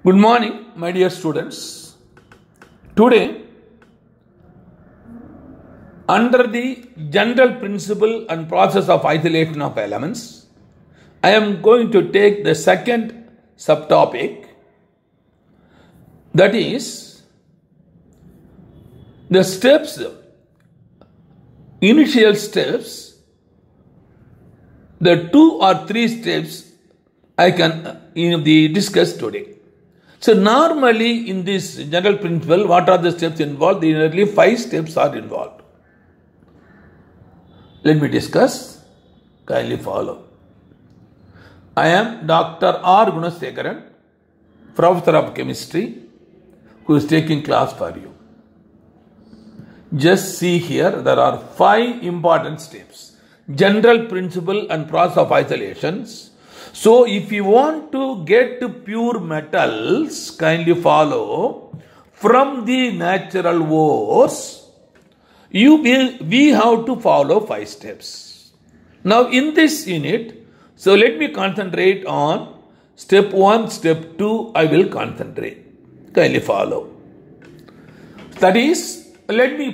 Good morning, my dear students. Today, under the general principle and process of isolation of elements, I am going to take the second subtopic, that is the steps, initial steps, the 2 or 3 steps I can discuss today. So normally in this general principle, what are the steps involved? Nearly 5 steps are involved. Let me discuss. Kindly follow. I am Dr. R. Gunasekaran, Professor of Chemistry, who is taking class for you. Just see here, there are 5 important steps. General principle and process of isolations. So, if you want to get pure metals, kindly follow from the natural ores, we have to follow 5 steps. Now, in this unit, so let me concentrate on step 1, step 2, I will concentrate. Kindly follow. That is, let me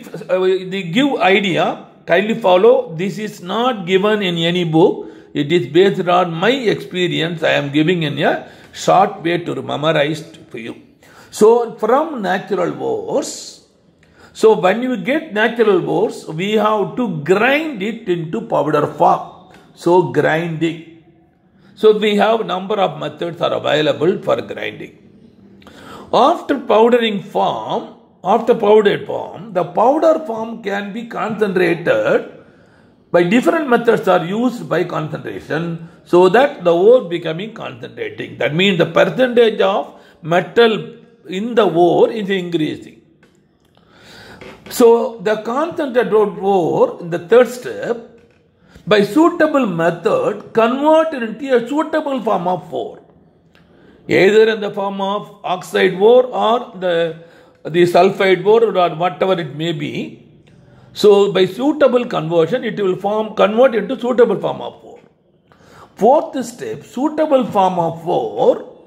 give idea, kindly follow. This is not given in any book. It is based on my experience. I am giving in a short way to memorize for you. So, from natural ores, so when you get natural ores, we have to grind it into powder form. So, grinding. So, we have number of methods are available for grinding. After powdered form, the powder form can be concentrated by different methods are used by concentration, so that the ore becoming concentrating. That means the percentage of metal in the ore is increasing. So the concentrated ore in the third step, by suitable method, converted into a suitable form of ore, either in the form of oxide ore or the sulfide ore or whatever it may be. So, by suitable conversion, it will convert into suitable form of ore. Fourth step, suitable form of ore.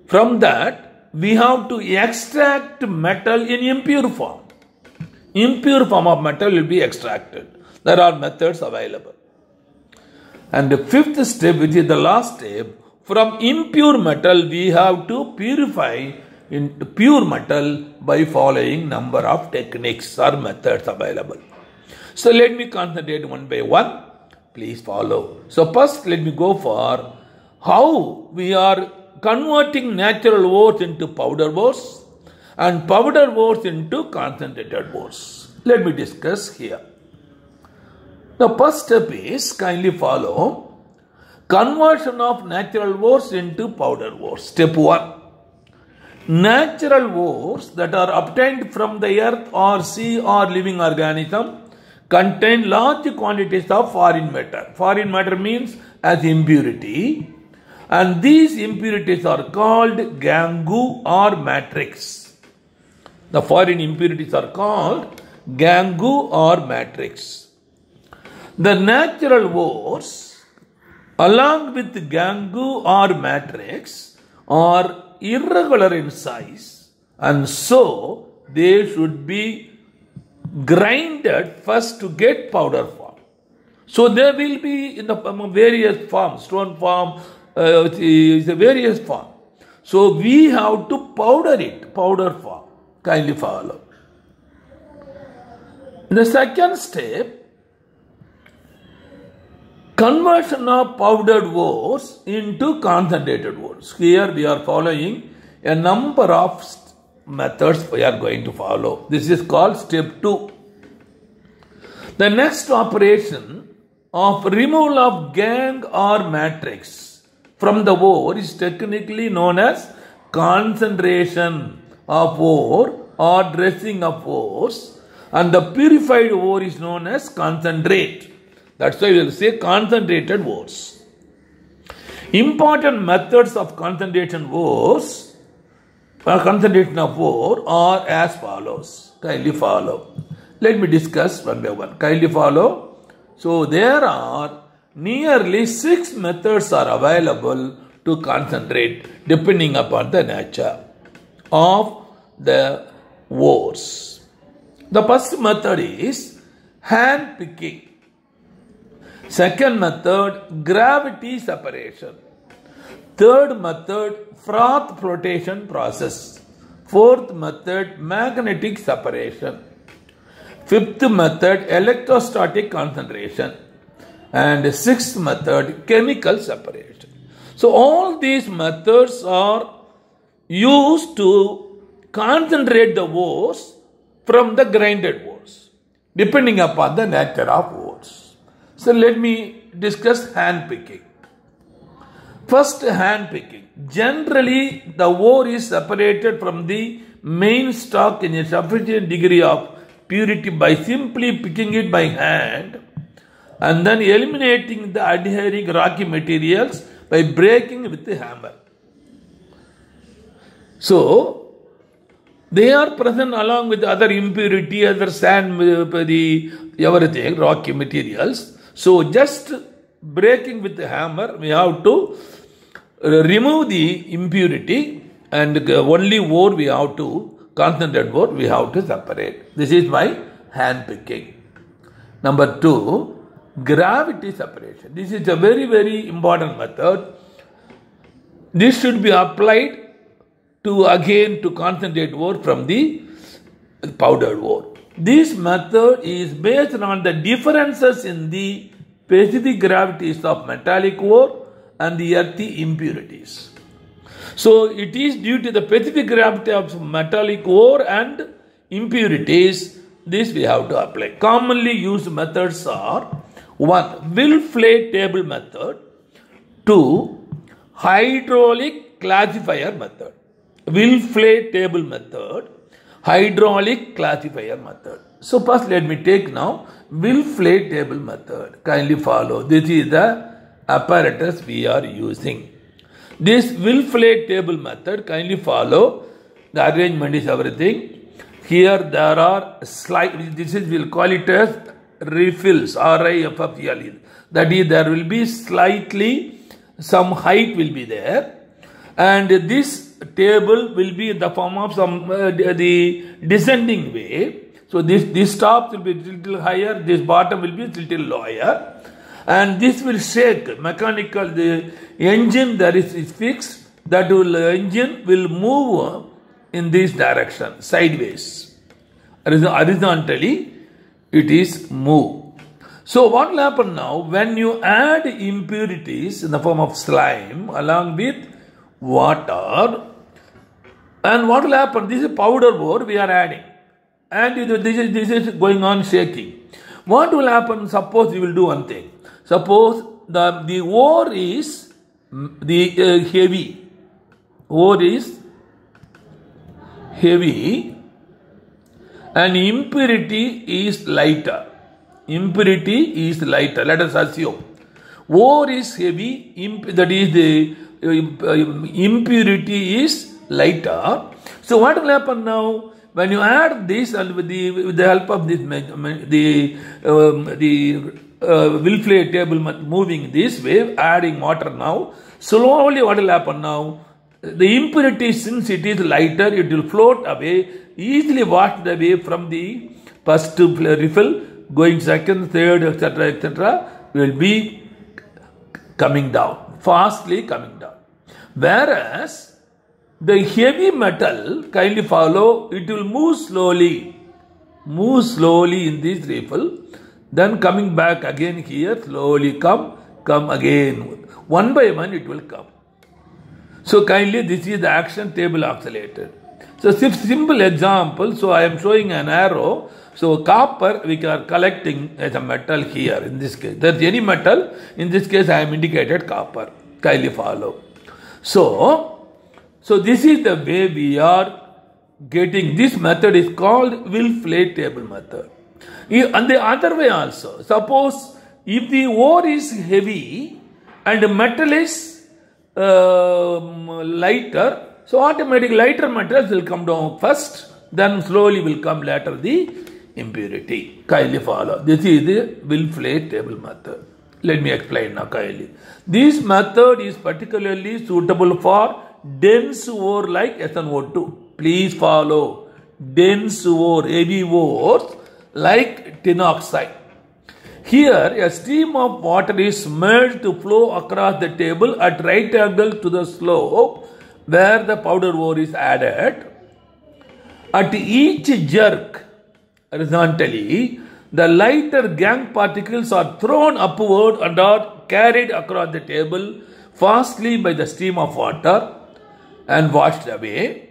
From that, we have to extract metal in impure form. Impure form of metal will be extracted. There are methods available. And the fifth step, which is the last step, from impure metal, we have to purify into pure metal by following number of techniques or methods available. So let me concentrate one by one. Please follow. So first let me go for how we are converting natural ores into powder ores and powder ores into concentrated ores. Let me discuss here. The first step is, kindly follow, conversion of natural ores into powder ores. Step 1. Natural ores that are obtained from the earth or sea or living organism contain large quantities of foreign matter. Foreign matter means as impurity, and these impurities are called gangue or matrix. The foreign impurities are called gangue or matrix. The natural ores along with gangue or matrix are irregular in size, and so they should be grinded first to get powder form. So they will be in the various forms, stone form, is a various form. So we have to powder it, powder form. Kindly follow. In the second step, conversion of powdered ores into concentrated ores. Here we are following a number of methods we are going to follow. This is called step 2. The next operation of removal of gangue or matrix from the ore is technically known as concentration of ore or dressing of ores, and the purified ore is known as concentrate. That's why we will say concentrated ores. Important methods of concentration of ore are as follows. Kindly follow. Let me discuss one by one. Kindly follow. So there are nearly 6 methods are available to concentrate depending upon the nature of the ores. The first method is hand picking. Second method, gravity separation. Third method, froth flotation process. Fourth method, magnetic separation. Fifth method, electrostatic concentration. And sixth method, chemical separation. So all these methods are used to concentrate the ores from the grinded ores, depending upon the nature of ores. So let me discuss hand picking. First, hand picking. Generally, the ore is separated from the main stock in a sufficient degree of purity by simply picking it by hand and then eliminating the adhering rocky materials by breaking with the hammer. So, they are present along with other impurity, other sand, everything, rocky materials. So, just breaking with the hammer, we have to remove the impurity and only ore we have to, concentrate ore we have to separate. This is by hand picking. Number 2, gravity separation. This is a very, very important method. This should be applied to concentrate ore from the powdered ore. This method is based on the differences in the specific gravities of metallic ore and the earthy impurities. So it is due to the specific gravity of metallic ore and impurities, this we have to apply. Commonly used methods are 1. Will-Flay table method. 2. Hydraulic classifier method. Will-Flay table method. Hydraulic classifier method. So first let me take now Will-Flay table method. Kindly follow. This is the apparatus we are using. This Will-Flay table method, kindly follow. The arrangement is everything. Here there are this is, we'll call it as refills, R-I-F-F-L-E. That is, there will be slightly some height will be there, and this table will be in the form of some the descending way. So this top will be a little higher, this bottom will be a little lower, and this will shake mechanical. The engine that is fixed, that will engine will move in this direction, sideways, horizontally. It is move. So what will happen now when you add impurities in the form of slime along with water, and what will happen? This is powder ore we are adding, and this is going on shaking. What will happen? Suppose you will do one thing. Suppose the ore is heavy. Ore is heavy and impurity is lighter. Impurity is lighter. Let us assume ore is heavy, that is the impurity is lighter. So what will happen now when you add this, and with the help of this Will-Flay table moving this way, adding water now, slowly what will happen now? The impurity, since it is lighter, it will float away, easily washed away from the first refill, going second, third, etc., will be coming down, fastly coming down. Whereas the heavy metal, kindly follow, it will move slowly in this refill, then coming back again here, slowly come again. One by one it will come. So kindly, this is the action table oscillator. So simple example, so I am showing an arrow. So copper we are collecting as a metal here in this case. There is any metal, in this case I am indicated copper. Kindly follow. So this is the way we are getting. This method is called Will-Flay table method. And the other way also, suppose if the ore is heavy and the metal is lighter, so automatically lighter metals will come down first, then slowly will come later the impurity. Kindly follow. This is the Will-Flay table method. Let me explain now kindly. This method is particularly suitable for dense ore like SnO2. Please follow. Dense ore, heavy ores like tin oxide. Here, a stream of water is made to flow across the table at right angle to the slope where the powder ore is added. At each jerk, horizontally, the lighter gangue particles are thrown upward and are carried across the table fastly by the stream of water and washed away.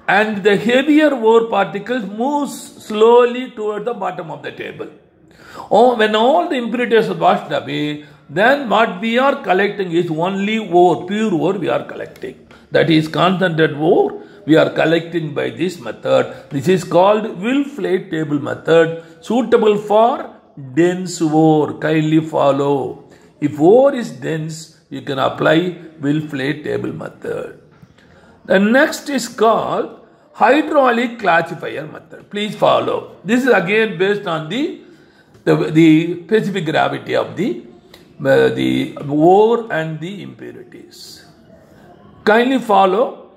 And the heavier ore particles move slowly toward the bottom of the table. When all the impurities are washed away, then what we are collecting is only ore, pure ore we are collecting. That is concentrated ore we are collecting by this method. This is called Willflate table method, suitable for dense ore. Kindly follow. If ore is dense, you can apply Willflate table method. The next is called hydraulic classifier method. Please follow. This is again based on the specific gravity of the ore and the impurities. Kindly follow.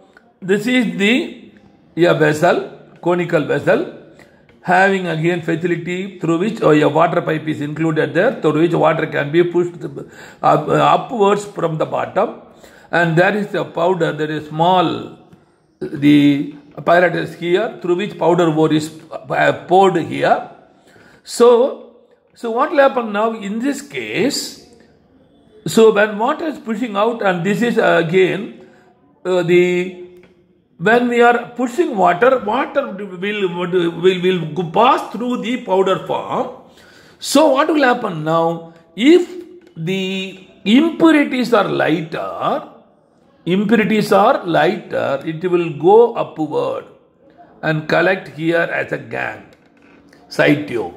This is a vessel, conical vessel, having again facility through which a water pipe is included there, through which water can be pushed upwards from the bottom. And there is a powder, there is small, the apparatus here, through which powder ore is poured here. So what will happen now in this case? So when water is pushing out, and this is again when we are pushing water will pass through the powder form. So what will happen now? If the impurities are lighter, it will go upward and collect here as a gangue, side tube.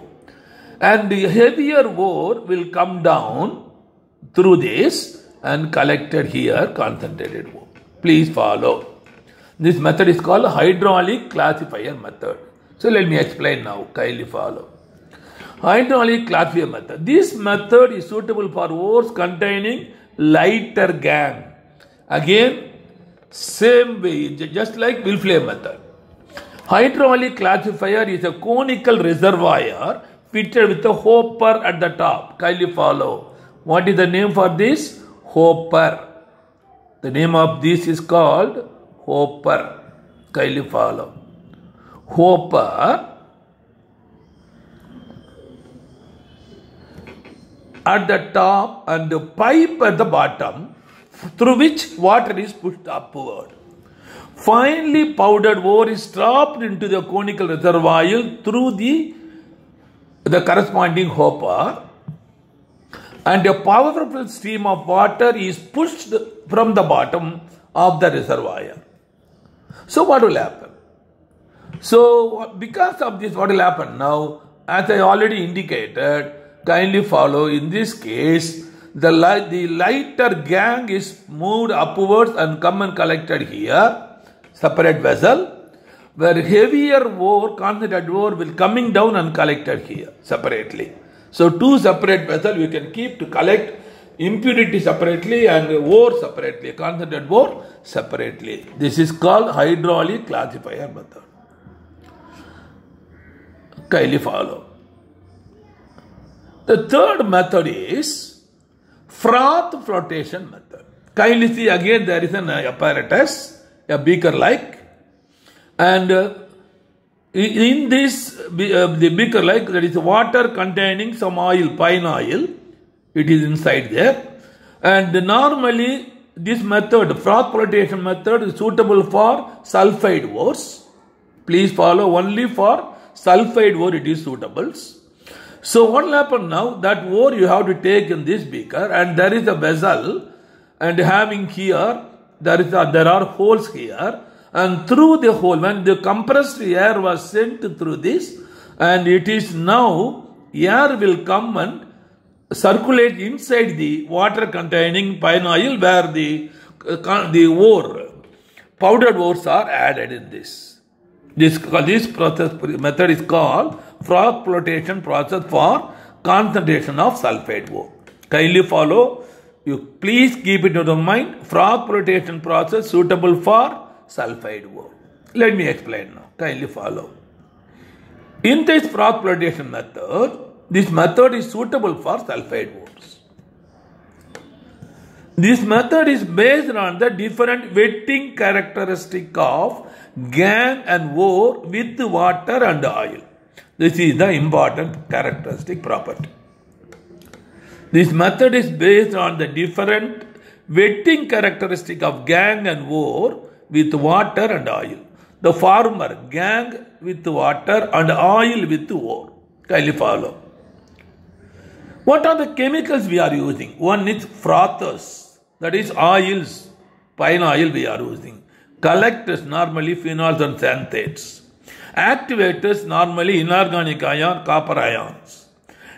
And the heavier ore will come down through this and collected here, concentrated ore. Please follow. This method is called hydraulic classifier method. So let me explain now. Kindly follow. Hydraulic classifier method. This method is suitable for ores containing lighter gangue. Again, same way, just like Willflate method. Hydraulic classifier is a conical reservoir fitted with a hopper at the top. Kindly follow. What is the name for this? Hopper. The name of this is called hopper. Kindly follow. Hopper at the top and the pipe at the bottom through which water is pushed upward. Finely powdered ore is dropped into the conical reservoir through the corresponding hopper, and a powerful stream of water is pushed from the bottom of the reservoir. So what will happen? So because of this, what will happen now? As I already indicated, kindly follow. In this case, the lighter gangue is moved upwards and come and collected here, separate vessel, where heavier ore, concentrated ore, will coming down and collected here separately. So two separate vessels we can keep to collect impurity separately and ore separately, concentrated ore separately. This is called hydraulic classifier method. Kindly follow. The third method is froth flotation method. Kindly see again there is an apparatus, a beaker like, and in this the beaker like there is water containing some oil, pine oil. It is inside there, and normally this method, froth flotation method, is suitable for sulfide ores. Please follow, only for sulfide ore it is suitable. So what will happen now? That ore you have to take in this beaker, and there is a vessel, and having here there are holes here, and through the hole, when the compressed air was sent through this, and it is now air will come and circulate inside the water containing pine oil, where the ore, powdered ores are added in this. This process method is called froth flotation process for concentration of sulfate ore. Kindly follow. You please keep it in your mind. Froth flotation process suitable for sulfide ore. Let me explain now. Kindly follow. In this froth flotation method, this method is suitable for sulfide ores. This method is based on the different wetting characteristic of gangue and ore with water and oil. This is the important characteristic property. This method is based on the different wetting characteristic of gangue and ore with water and oil. The former gangue with water and oil with ore. Kindly follow. What are the chemicals we are using? One is frothers, that is oils, pine oil we are using. Collectors, normally phenols and xanthates. Activators, normally inorganic ion, copper ions.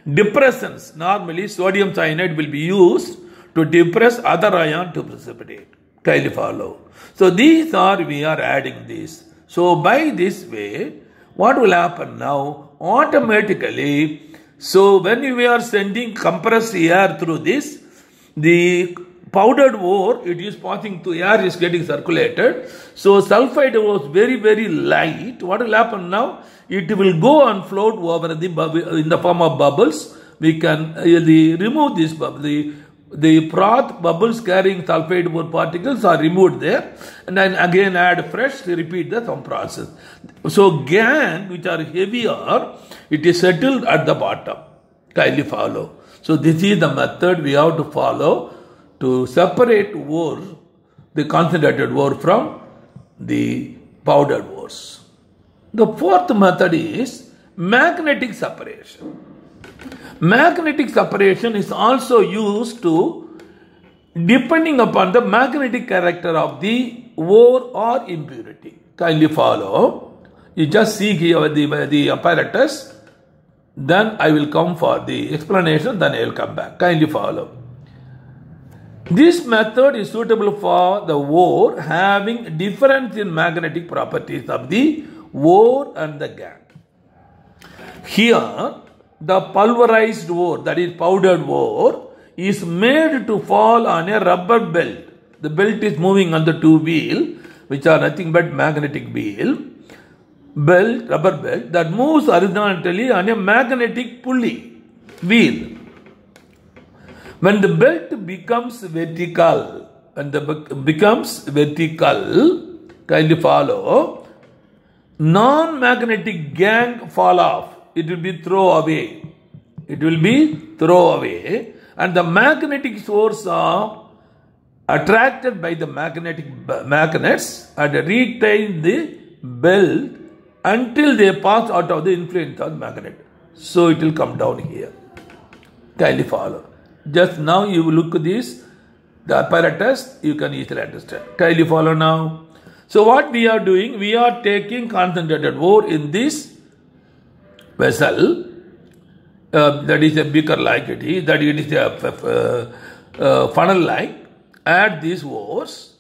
Depressants, normally sodium cyanide will be used to depress other ion to precipitate. Kindly follow. So these are, we are adding this. So by this way, what will happen now? Automatically, so when we are sending compressed air through this, the powdered ore, it is passing through air, is getting circulated. So sulfide ore is very, very light. What will happen now? It will go and float over the bubble in the form of bubbles. We can remove this bubble. The froth bubbles carrying sulfide ore particles are removed there, and then again add fresh to repeat the same process. So gangue, which are heavier, it is settled at the bottom. Kindly follow. So this is the method we have to follow to separate ore, the concentrated ore, from the powdered ores. The fourth method is magnetic separation. Magnetic separation is also used to, depending upon the magnetic character of the ore or impurity. Kindly follow. You just see here the apparatus. Then I will come for the explanation. Then I will come back. Kindly follow. This method is suitable for the ore having difference in magnetic properties of the ore and the gangue. Here, the pulverized ore, that is powdered ore, is made to fall on a rubber belt. The belt is moving on the two wheels, which are nothing but magnetic wheel. Rubber belt that moves horizontally on a magnetic pulley wheel. When the belt becomes vertical, kindly follow, non-magnetic gangue fall off. It will be thrown away. And the magnetic source are attracted by the magnetic magnets and retain the belt until they pass out of the influence of the magnet. So it will come down here. Kindly follow. Just now you look at this, the apparatus, you can easily understand. Kindly follow now. So what we are doing, we are taking concentrated ore in this vessel, that is a beaker like it is, that it is a funnel like. Add these ores.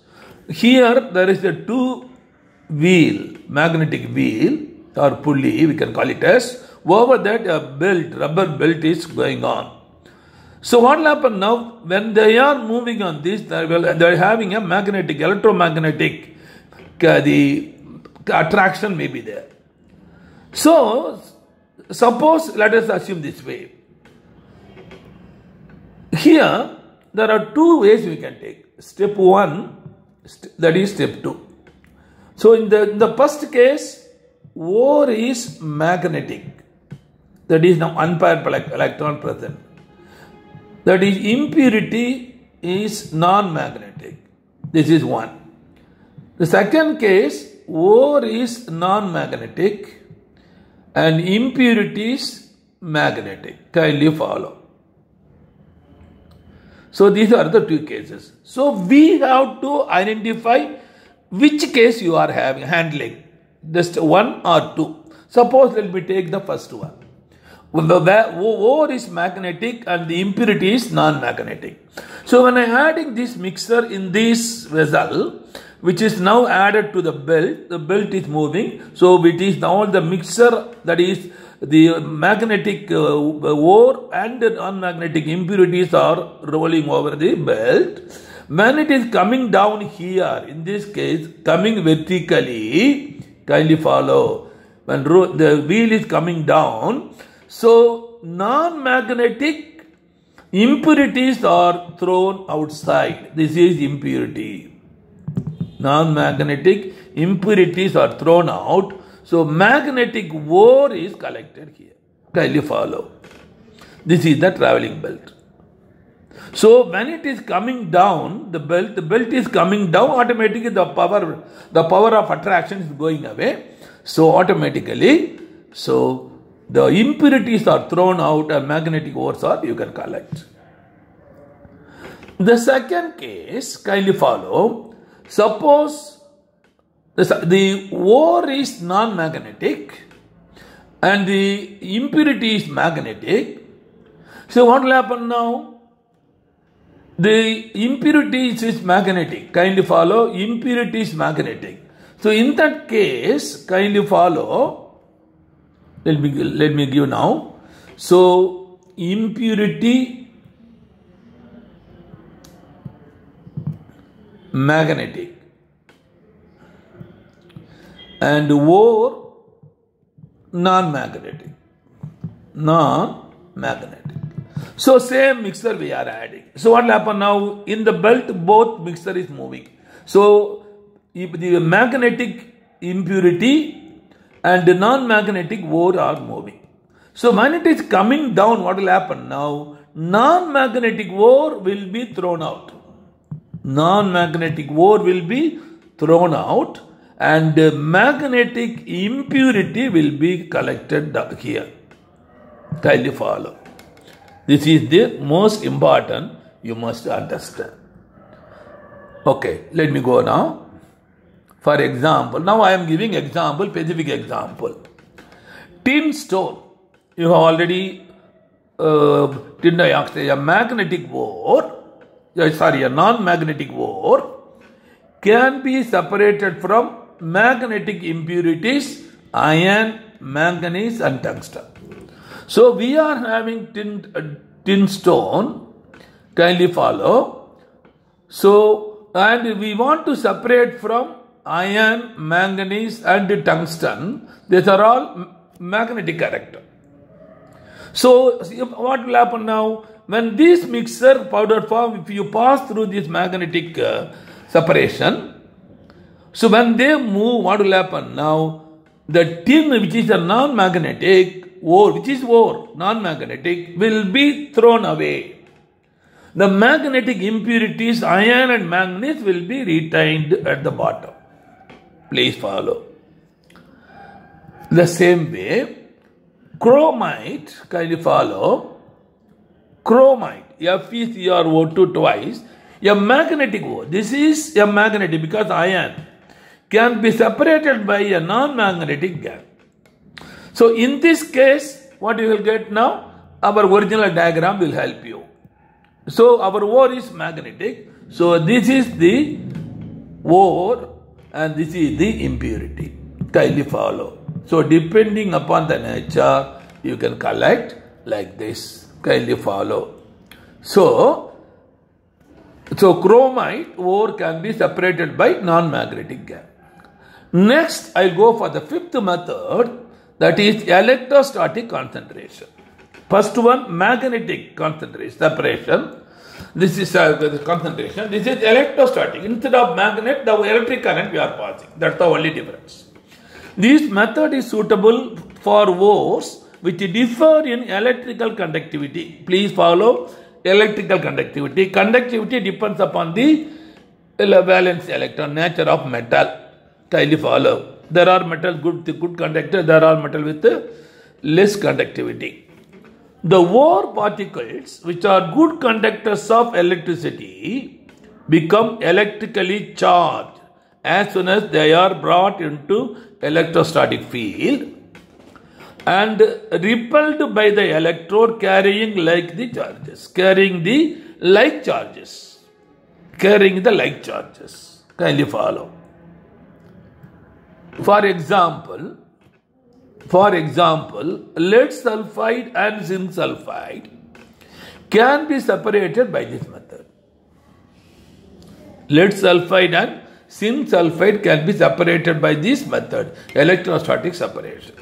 Here there is a two wheel, magnetic wheel or pulley, we can call it as. Over that a belt, rubber belt is going on. So what will happen now, when they are moving on this, they are having a magnetic, electromagnetic, the attraction may be there. So suppose, let us assume this way. Here, there are two ways we can take. Step 1, that is step 2. So in the first case, ore is magnetic. That is now unpaired electron present. That is impurity is non-magnetic. This is one. The second case, ore is non-magnetic and impurities magnetic. Kindly follow. So these are the two cases. So we have to identify which case you are handling. Just one or two. Suppose let me take the first one. The ore is magnetic and the impurity is non-magnetic. So when I am adding this mixture in this vessel, which is now added to the belt. The belt is moving. So it is now the mixture, that is the magnetic ore and non-magnetic impurities are rolling over the belt. When it is coming down here, in this case, coming vertically, kindly follow. When the wheel is coming down, so non-magnetic impurities are thrown outside. This is impurity. Non-magnetic impurities are thrown out. So magnetic ore is collected here. Kindly follow. This is the traveling belt. So when it is coming down, the belt is coming down, automatically the power of attraction is going away. So automatically, so the impurities are thrown out and magnetic ores are you can collect. The second case, kindly follow. Suppose the ore is non-magnetic and the impurity is magnetic. So what will happen now? The impurity is magnetic. Kindly follow. Impurity is magnetic. So in that case, kindly follow. Let me give now. So impurity magnetic and ore non-magnetic. Non-magnetic. So same mixture we are adding. So what will happen now? In the belt, both mixture is moving. So if the magnetic impurity and the non-magnetic ore are moving. So when it is coming down, what will happen now? Non-magnetic ore will be thrown out. Non-magnetic ore will be thrown out and magnetic impurity will be collected here. Kindly follow. This is the most important you must understand. Okay, let me go now. For example, now I am giving example, specific example. Tin stone. You have already tin dioxide, a magnetic ore, a non-magnetic ore can be separated from magnetic impurities, iron, manganese and tungsten. So we are having tin stone, kindly follow. So, and we want to separate from iron, manganese and tungsten. These are all magnetic character. So what will happen now? When this mixture powder form, if you pass through this magnetic separation, so when they move, what will happen now? The tin, which is a non-magnetic, ore, which is ore, non-magnetic, will be thrown away. The magnetic impurities, iron and manganese, will be retained at the bottom. Please follow. The same way, chromite, kindly follow. Chromite, FeCrO2 twice, a magnetic ore. This is a magnetic because iron can be separated by a non-magnetic gas. So in this case, what you will get now? Our original diagram will help you. So our ore is magnetic. So this is the ore and this is the impurity. Kindly follow. So depending upon the nature, you can collect like this. Kindly follow. So chromite ore can be separated by non-magnetic gas. Next, I'll go for the fifth method, that is electrostatic concentration. First one, magnetic concentration, separation. This is the concentration. This is electrostatic. Instead of magnet, the electric current we are passing. That's the only difference. This method is suitable for ores which differ in electrical conductivity. Please follow electrical conductivity. Conductivity depends upon the valence electron, nature of metal. Kindly follow. There are metals good conductor, there are metal with less conductivity. The ore particles, which are good conductors of electricity, become electrically charged as soon as they are brought into electrostatic field and repelled by the electrode carrying the like charges. Kindly follow. For example, lead sulfide and zinc sulfide can be separated by this method. Lead sulfide and zinc sulfide can be separated by this method, electrostatic separation.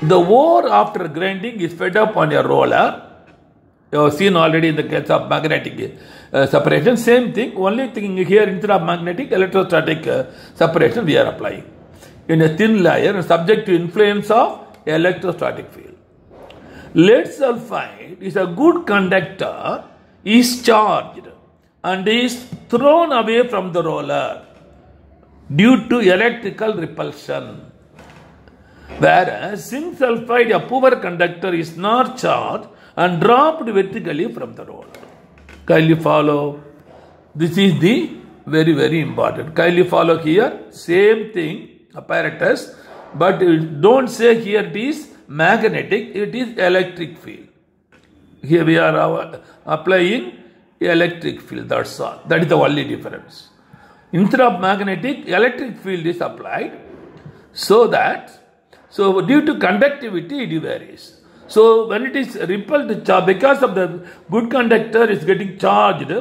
The ore after grinding is fed up on a roller. You have seen already in the case of magnetic separation. Same thing, only thing here instead of magnetic, electrostatic separation we are applying in a thin layer and subject to influence of electrostatic field. Lead sulfide is a good conductor, is charged and is thrown away from the roller due to electrical repulsion. Whereas zinc sulfide, a poor conductor, is not charged and dropped vertically from the roller. Kindly follow. This is the very, very important. Kindly follow here. Same thing, apparatus, but don't say here it is magnetic, it is electric field. Here we are applying electric field, that's all. That is the only difference. Instead of magnetic, electric field is applied so due to conductivity it varies. So when it is repelled, because of the good conductor is getting charged,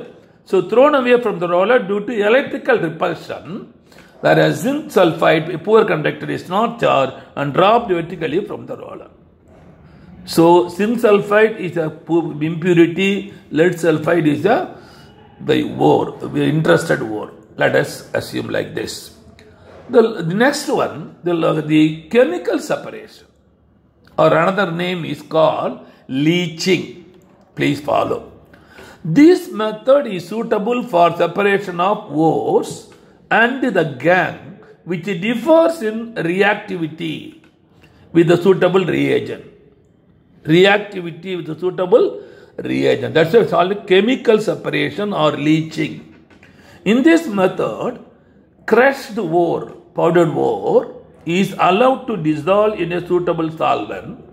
so thrown away from the roller due to electrical repulsion, whereas zinc sulfide, a poor conductor, is not charged and dropped vertically from the roller. So zinc sulfide is a impurity, lead sulfide is the ore, the interested ore. Let us assume like this. The next one, the chemical separation, or another name is called leaching. Please follow. This method is suitable for separation of ores and the gangue, which differs in reactivity with the suitable reagent. Reactivity with the suitable reagent. That's why it's called chemical separation or leaching. In this method, crushed ore, powdered ore, is allowed to dissolve in a suitable solvent,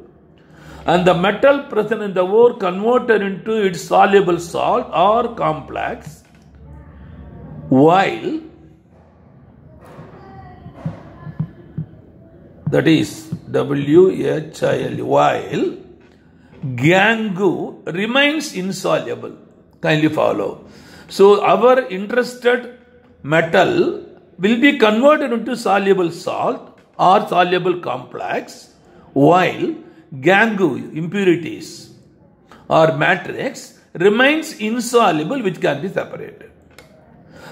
and the metal present in the ore converted into its soluble salt or complex, while that is WHIL, while gangue remains insoluble. Kindly follow. So our interested metal will be converted into soluble salt or soluble complex, while gangue, impurities or matrix, remains insoluble, which can be separated.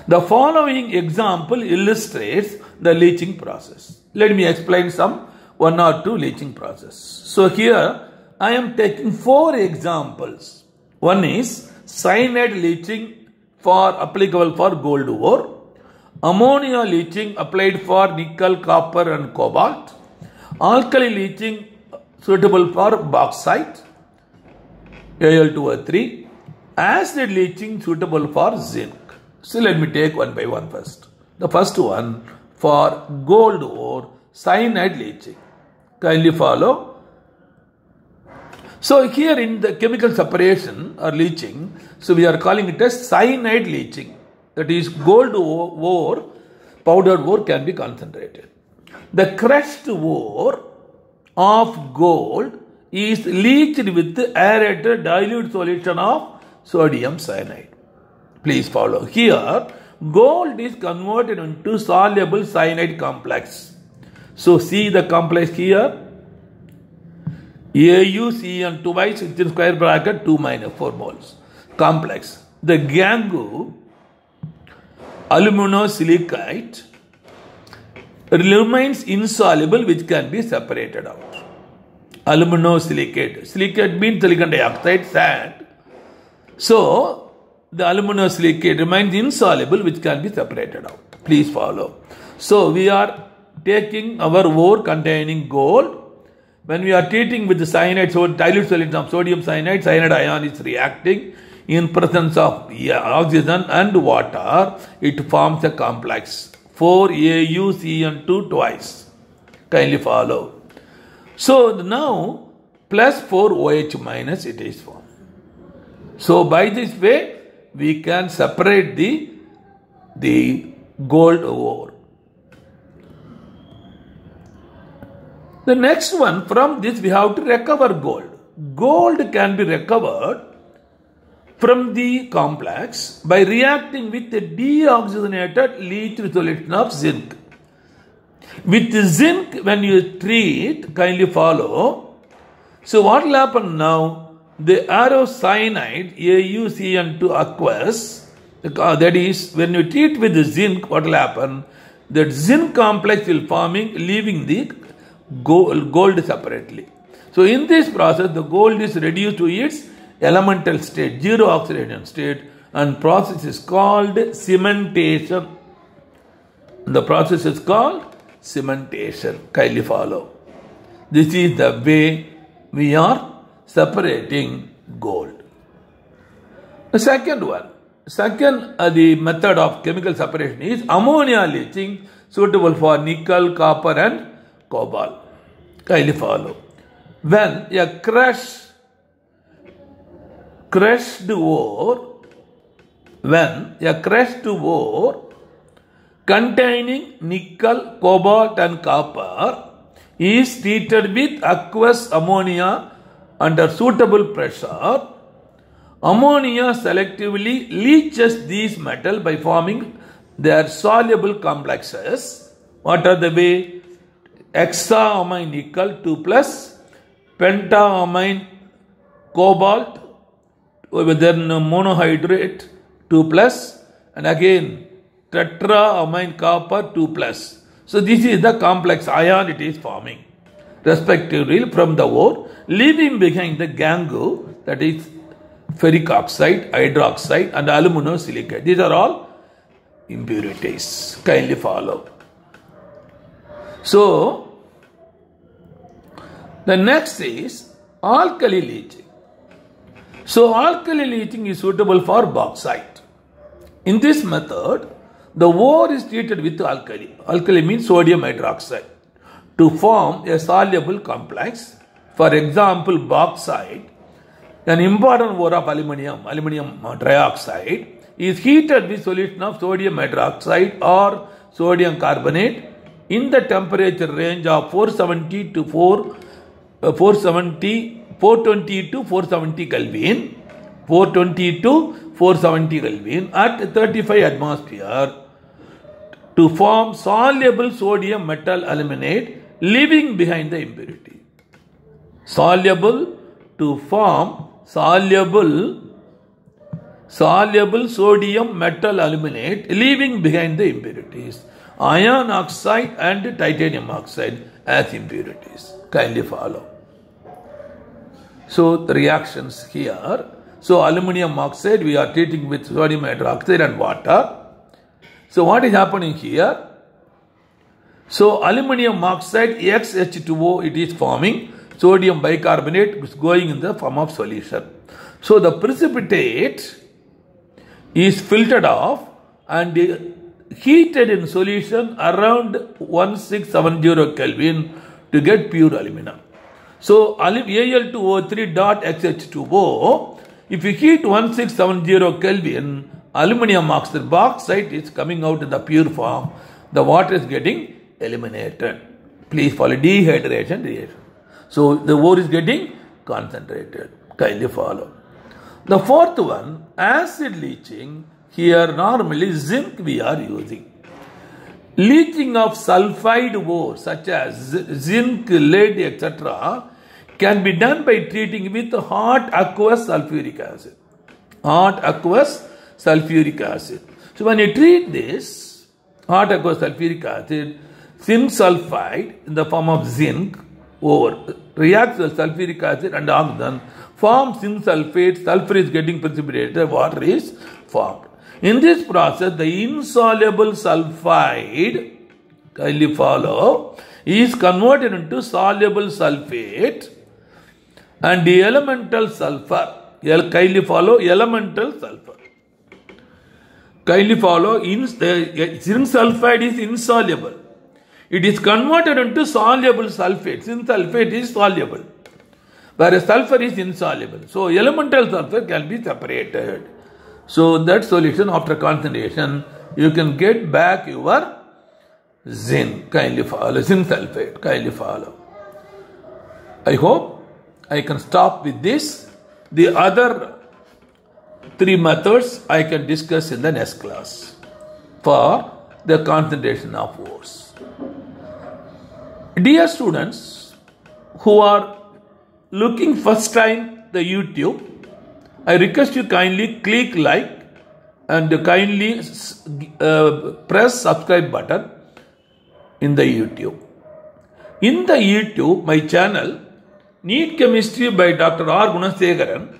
The following example illustrates the leaching process. Let me explain some one or two leaching process. So here I am taking 4 examples. One is cyanide leaching applicable for gold ore, ammonia leaching applied for nickel, copper and cobalt, alkali leaching suitable for bauxite, Al2O3, acid leaching suitable for zinc. So let me take one by one first. The first one for gold ore, cyanide leaching. Kindly follow. So here in the chemical separation or leaching, so we are calling it as cyanide leaching. That is, gold ore, powdered ore can be concentrated. The crushed ore of gold is leached with aerated dilute solution of sodium cyanide. Please follow. Here, gold is converted into soluble cyanide complex. So see the complex here. AuCN twice within square bracket 2 minus 4 moles. Complex. The gangue, aluminosilicate, remains insoluble, which can be separated out. Aluminosilicate. Silicate means silicon dioxide, sand. So the aluminosilicate remains insoluble, which can be separated out. Please follow. So we are taking our ore containing gold. When we are treating with the cyanide, so dilute solution of sodium cyanide, cyanide ion is reacting in presence of oxygen and water. It forms a complex 4AuCN2 twice. Kindly follow. So now plus 4OH minus it is formed. So by this way we can separate the gold ore. The next one, from this we have to recover gold. Gold can be recovered from the complex by reacting with a deoxygenated leached solution of zinc. With zinc, when you treat, kindly follow. So what will happen now? The arocyanide, AuCN2 aqueous, that is, when you treat with the zinc, what will happen? That zinc complex will forming, leaving the gold separately. So in this process, the gold is reduced to its elemental state, zero oxidation state, and process is called cementation. The process is called cementation. Kindly follow. This is the way we are separating gold. The second one, the method of chemical separation is ammonia leaching, suitable for nickel, copper and cobalt. Kindly follow. When a crushed ore, containing nickel, cobalt and copper is treated with aqueous ammonia under suitable pressure, ammonia selectively leaches these metals by forming their soluble complexes. What are the way? Hexaamine nickel 2+, pentaamine cobalt, then monohydrate 2+, and again tetraamine copper 2+. So this is the complex ion it is forming, respectively from the ore, leaving behind the gangue, that is ferric oxide, hydroxide and aluminosilicate. These are all impurities. Kindly follow. So the next is alkali leaching. So alkali leaching is suitable for bauxite. In this method, the ore is treated with alkali. Alkali means sodium hydroxide to form a soluble complex. For example, bauxite, an important ore of aluminium trioxide, is heated with solution of sodium hydroxide or sodium carbonate in the temperature range of 420 to 470 Kelvin, 420 to 470 Kelvin at 35 atmosphere to form soluble sodium metal aluminate, leaving behind the impurity. Soluble to form soluble sodium metal aluminate, leaving behind the impurities. Iron oxide and titanium oxide as impurities. Kindly follow. So the reactions here. So aluminium oxide we are treating with sodium hydroxide and water. So what is happening here? So aluminium oxide XH2O, it is forming. Sodium bicarbonate is going in the form of solution. So the precipitate is filtered off and heated in solution around 1670 Kelvin to get pure aluminum. So Al2O3.XH2O, if you heat 1670 Kelvin, aluminum oxide bauxite is coming out in the pure form. The water is getting eliminated. Please follow dehydration reaction. So the ore is getting concentrated. Kindly follow. The fourth one, acid leaching. Here normally zinc we are using. Leaching of sulfide ore such as zinc, lead, etc. can be done by treating with hot aqueous sulfuric acid. Hot aqueous sulfuric acid. So when you treat this hot aqueous sulfuric acid, zinc sulfide in the form of zinc ore reacts with sulfuric acid and oxygen, forms zinc sulfate, sulfur is getting precipitated, water is formed. In this process, the insoluble sulfide, kindly follow, is converted into soluble sulfate and the elemental sulfur, kindly follow, elemental sulfur. Kindly follow, zinc sulfide is insoluble. It is converted into soluble sulfate. Zinc sulfate is soluble, whereas sulfur is insoluble. So elemental sulfur can be separated. So that solution after concentration you can get back your zinc. Kindly follow. Zinc sulfate. Kindly follow. I hope I can stop with this. The other 3 methods I can discuss in the next class for the concentration of force. Dear students who are looking first time the YouTube, I request you kindly click like and kindly press subscribe button in the YouTube. In the YouTube, my channel NEET Chemistry by Dr. R. Gunasekharan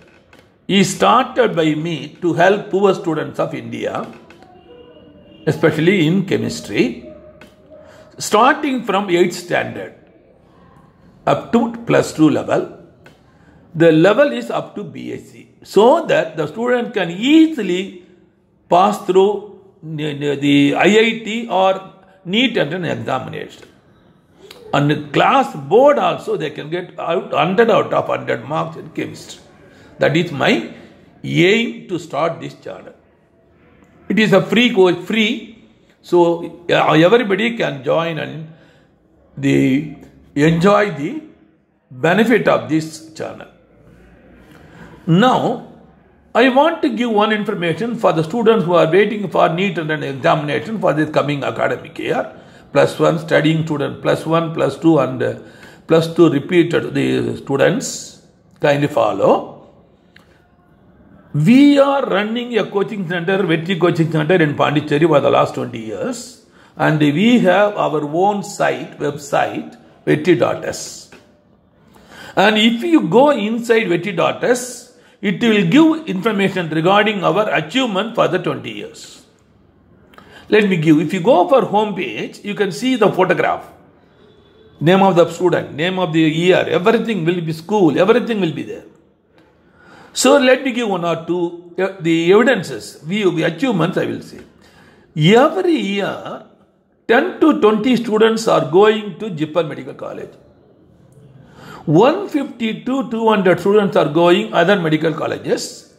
is started by me to help poor students of India, especially in chemistry, starting from 8th standard up to +2 level. The level is up to BSc, so that the student can easily pass through the IIT or NEET entrance examination. On the class board also they can get 100 out of 100 marks in chemistry. That is my aim to start this channel. It is a free course, so everybody can join and enjoy the benefit of this channel. Now, I want to give one information for the students who are waiting for NEET entrance examination for this coming academic year. +1 studying student, +1, +2 and +2 repeated the students. Kindly follow. We are running a coaching center, Vetri Coaching Center in Pondicherry for the last 20 years. And we have our own website, vetri.s. And if you go inside vetri.s, it will give information regarding our achievement for the 20 years. Let me give. If you go for home page, you can see the photograph. Name of the student, name of the year, everything will be school, everything will be there. So let me give 1 or 2 the evidences, the achievements I will say. Every year, 10 to 20 students are going to Jipper Medical College. 150 to 200 students are going other medical colleges.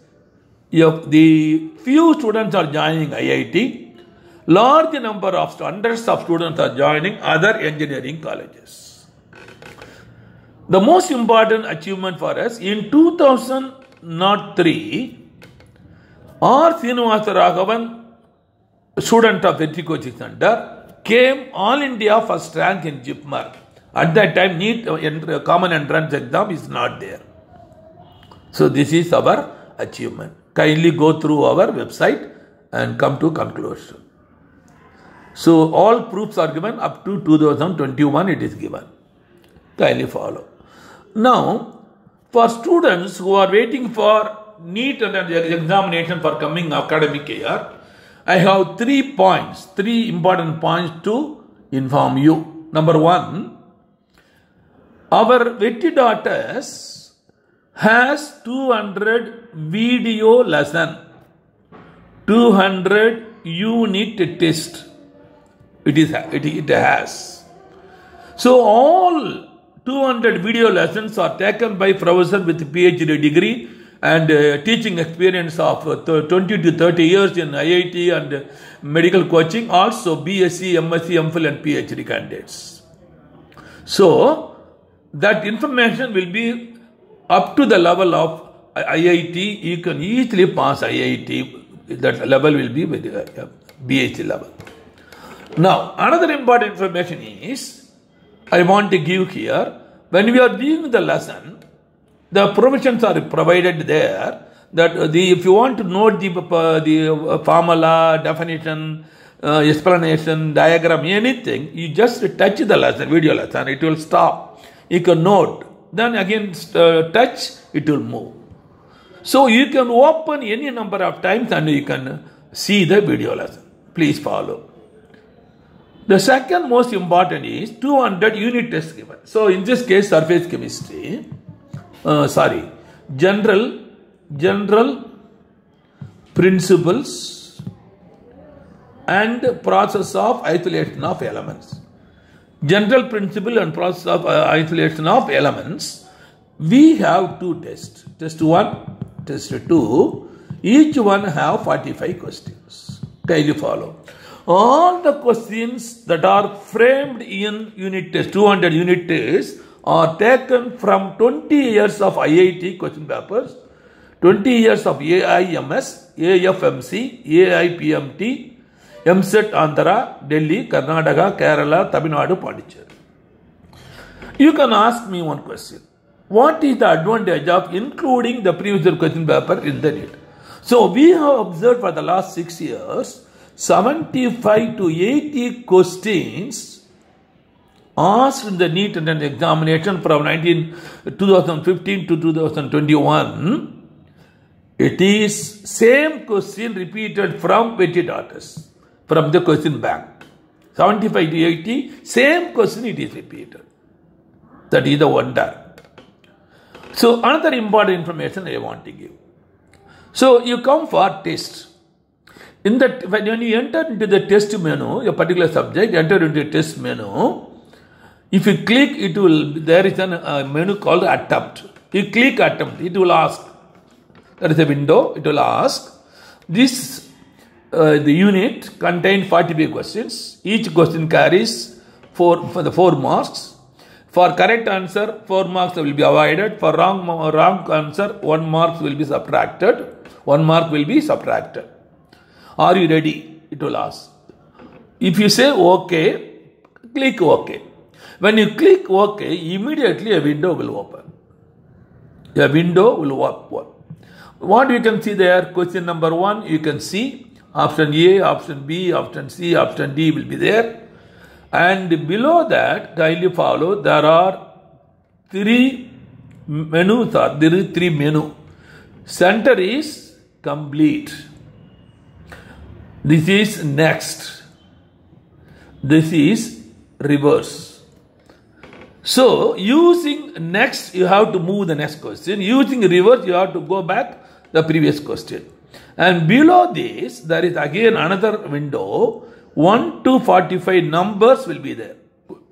If the few students are joining IIT, large number of hundreds of students are joining other engineering colleges. The most important achievement for us in 2003, R. Srinivasa Raghavan, student of Vetri Coaching Center, came All India first rank in JIPMER. At that time, NEET common entrance exam is not there. So this is our achievement. Kindly go through our website and come to conclusion. So all proofs are given up to 2021 it is given. Kindly follow. Now, for students who are waiting for NEET examination for coming academic year, I have 3 important points to inform you. Number 1, our Vetri.s has 200 video lesson, 200 unit test. It has. So all 200 video lessons are taken by professor with PhD degree and teaching experience of 20 to 30 years in IIT and medical coaching, also BSc, MSc, MPhil and PhD candidates. So that information will be up to the level of IIT. You can easily pass IIT. That level will be BSc level. Now, another important information is, I want to give here, when we are doing the lesson, the provisions are provided there, that if you want to note the formula, definition, explanation, diagram, anything, you just touch the lesson, video lesson, it will stop. You can note, then again touch, it will move. So you can open any number of times and you can see the video lesson. Please follow. The second most important is 200 unit tests given. So in this case, surface chemistry, general principles and process of isolation of elements. General principle and process of isolation of elements. We have 2 tests. Test 1, test 2. Each one have 45 questions. Kindly follow. All the questions that are framed in unit test, 200 unit tests, are taken from 20 years of IIT question papers, 20 years of AIMS, AFMC, AIPMT, MSET Andhra, Delhi, Karnataka, Kerala, Tamil Nadu, Pondicherry. You can ask me one question. What is the advantage of including the previous question paper in the NEET? So we have observed for the last 6 years, 75 to 80 questions asked in the NEET and examination from 2015 to 2021. It is same question repeated from petty daughters, from the question bank. 75 to 80, same question it is repeated. That is the wonder. So another important information I want to give. So you come for test. In that, when you enter into the test menu, a particular subject, enter into the test menu. If you click, it will, there is a menu called attempt. You click attempt, it will ask. There is a window, it will ask. This, the unit contains 45 questions. Each question carries 4 marks. For correct answer, 4 marks will be avoided. For wrong answer, 1 mark will be subtracted. 1 mark will be subtracted. Are you ready? It will ask. If you say OK, click OK. When you click OK, immediately a window will open. A window will open. What you can see there, question number 1, you can see option A, option B, option C, option D will be there. And below that, kindly follow, there are 3 menus. There is 3 menus. Center is complete. This is next. This is reverse. So, using next, you have to move the next question. Using reverse, you have to go back the previous question. And below this, there is again another window. 1 to 45 numbers will be there.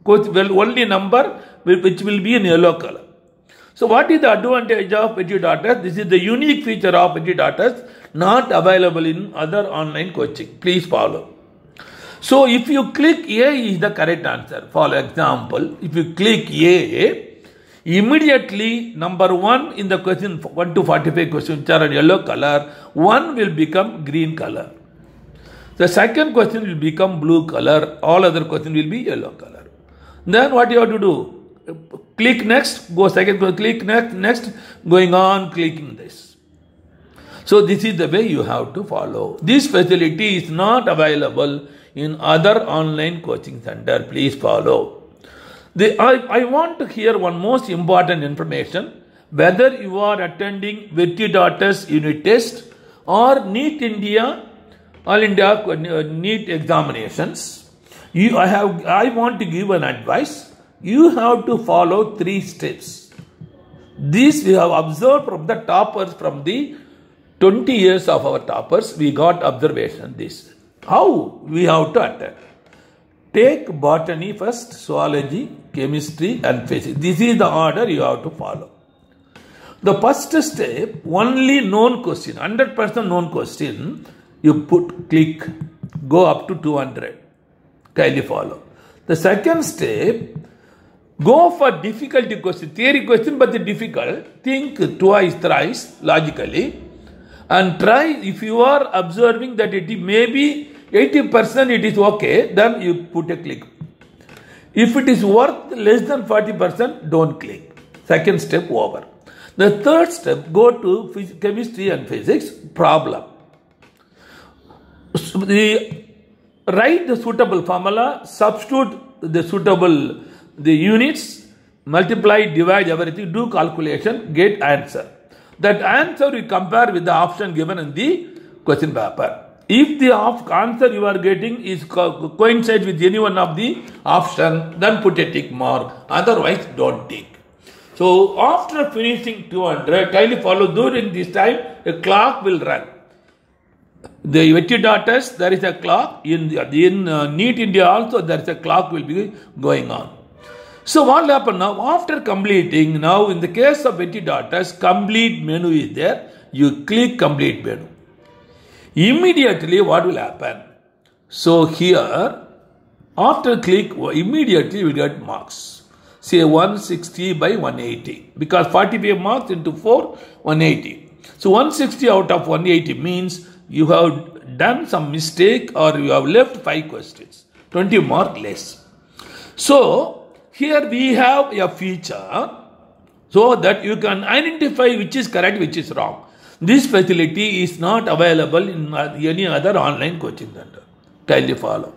Well, only number which will be in yellow color. So, what is the advantage of petty daughters? This is the unique feature of petty daughters, not available in other online coaching. Please follow. So, if you click A is the correct answer. For example, if you click A, immediately number 1 in the question 1 to 45 questions which are in yellow color, 1 will become green color. The second question will become blue color. All other questions will be yellow color. Then what you have to do? Click next, go second, click next, going on clicking this. So this is the way you have to follow. This facility is not available in other online coaching center. Please follow. I want to hear one most important information. Whether you are attending Petty Daughters unit test or NEET India, All India NEET examinations, I want to give an advice. You have to follow 3 steps. This we have observed from the toppers, from the 20 years of our toppers, we got observation this. How we have to attend? Take botany first, zoology, chemistry and physics. This is the order you have to follow. The first step, only known question, 100% known question, you click, go up to 200. Kindly follow. The second step, go for difficulty question, theory question but the difficult. Think twice, thrice, logically, and try. If you are observing that it may be 80% it is okay, then you put a click. If it is worth less than 40%, don't click. Second step over. The third step, go to chemistry and physics problem. Write the suitable formula, substitute the suitable units, multiply, divide everything, do calculation, get answer. That answer you compare with the option given in the question paper. If the answer you are getting is coincides with any one of the option, then put a tick mark. Otherwise, don't tick. So after finishing 200, kindly follow. During this time, a clock will run. The Petty Daughters, there is a clock. In NEET India also, there is a clock will be going on. So what will happen now? After completing, now in the case of Petty Daughters, complete menu is there. You click complete menu. Immediately what will happen? So here, after click, immediately we get marks. Say 160 by 180. Because 45 marks into 4, 180. So 160 out of 180 means you have done some mistake or you have left 5 questions. 20 mark less. So here we have a feature so that you can identify which is correct, which is wrong. This facility is not available in any other online coaching center. Kindly follow.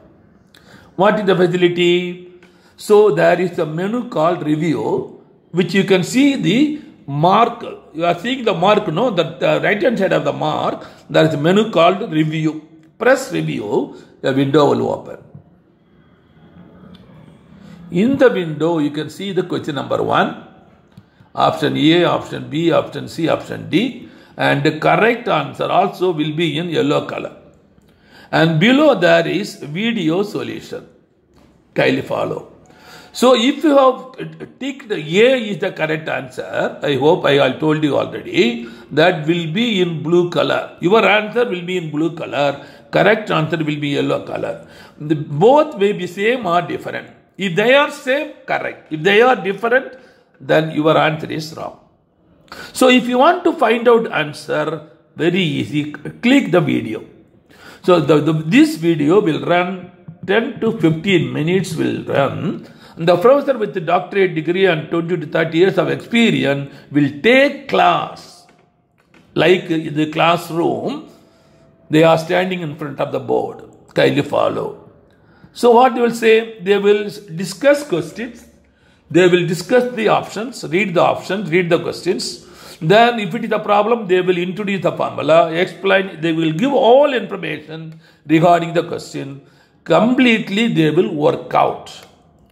What is the facility? So there is a menu called review, which you can see the mark. You are seeing the mark, no? The right hand side of the mark, there is a menu called review. Press review, the window will open. In the window, you can see the question number 1, option A, option B, option C, option D, and the correct answer also will be in yellow color. And below there is video solution. Kindly follow. So if you have ticked A is the correct answer, I hope I told you already, that will be in blue color. Your answer will be in blue color. Correct answer will be yellow color. Both may be same or different. If they are same, correct. If they are different, then your answer is wrong. So if you want to find out answer, very easy, click the video. So this video will run 10 to 15 minutes will run. The professor with the doctorate degree and 20 to 30 years of experience will take class. Like in the classroom, they are standing in front of the board. Kindly follow. So what they will say? They will discuss questions. They will discuss the options, read the questions. Then if it is a problem, they will introduce the formula, explain, they will give all information regarding the question. Completely they will work out.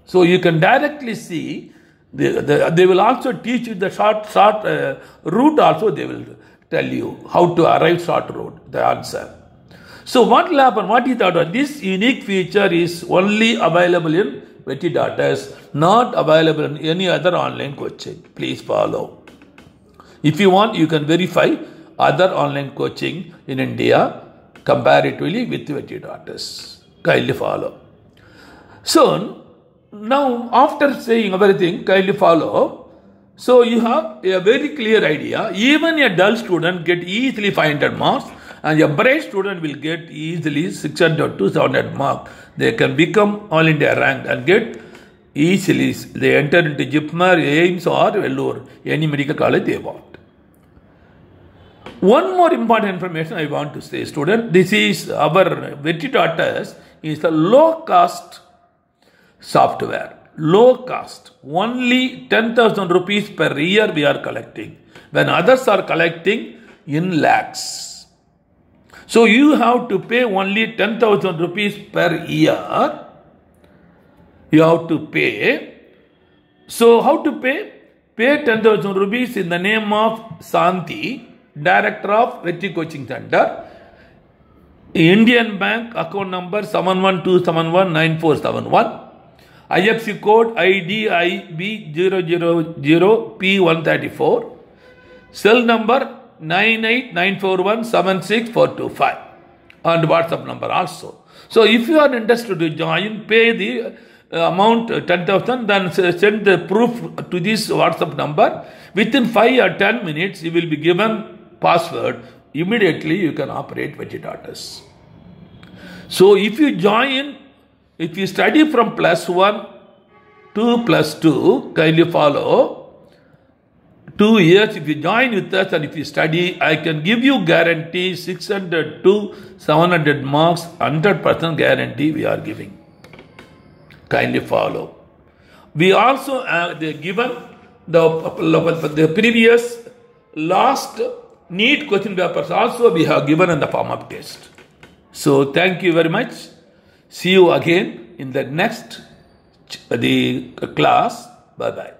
So you can directly see, they will also teach you the short route also they will tell you how to arrive short route, the answer. So what will happen? What is that? This unique feature is only available in Vettidatas, not available in any other online coaching. Please follow. If you want, you can verify other online coaching in India comparatively with Vettidatas. Kindly follow. So now after saying everything, kindly follow. So you have a very clear idea. Even a dull student get easily 500 marks and a bright student will get easily 600 to 700 marks. They can become all India ranked and get easily, they enter into JIPMER, AIMS or Vellore, any medical college they want. One more important information I want to say, student, this is our Vettidatas is a low cost software. Low cost. Only 10,000 rupees per year we are collecting, when others are collecting in lakhs. So you have to pay only 10,000 rupees per year. You have to pay. So how to pay? Pay 10,000 rupees in the name of Santi, Director of Vetti Coaching Center. Indian Bank account number 7127199471. IFSC code IDIB000P134. Cell number 989417645. And WhatsApp number also. So if you are interested to join, pay the amount 10,000, then send the proof to this WhatsApp number. Within 5 or 10 minutes, you will be given password. Immediately you can operate Vettidatas. So if you join, if you study from +1 to +2, kindly follow. 2 years, if you join with us and if you study, I can give you guarantee 600 to 700 marks, 100% guarantee we are giving. Kindly follow. We also they given the previous last NEET question papers also we have given in the form of test. So thank you very much. See you again in the next class. Bye bye.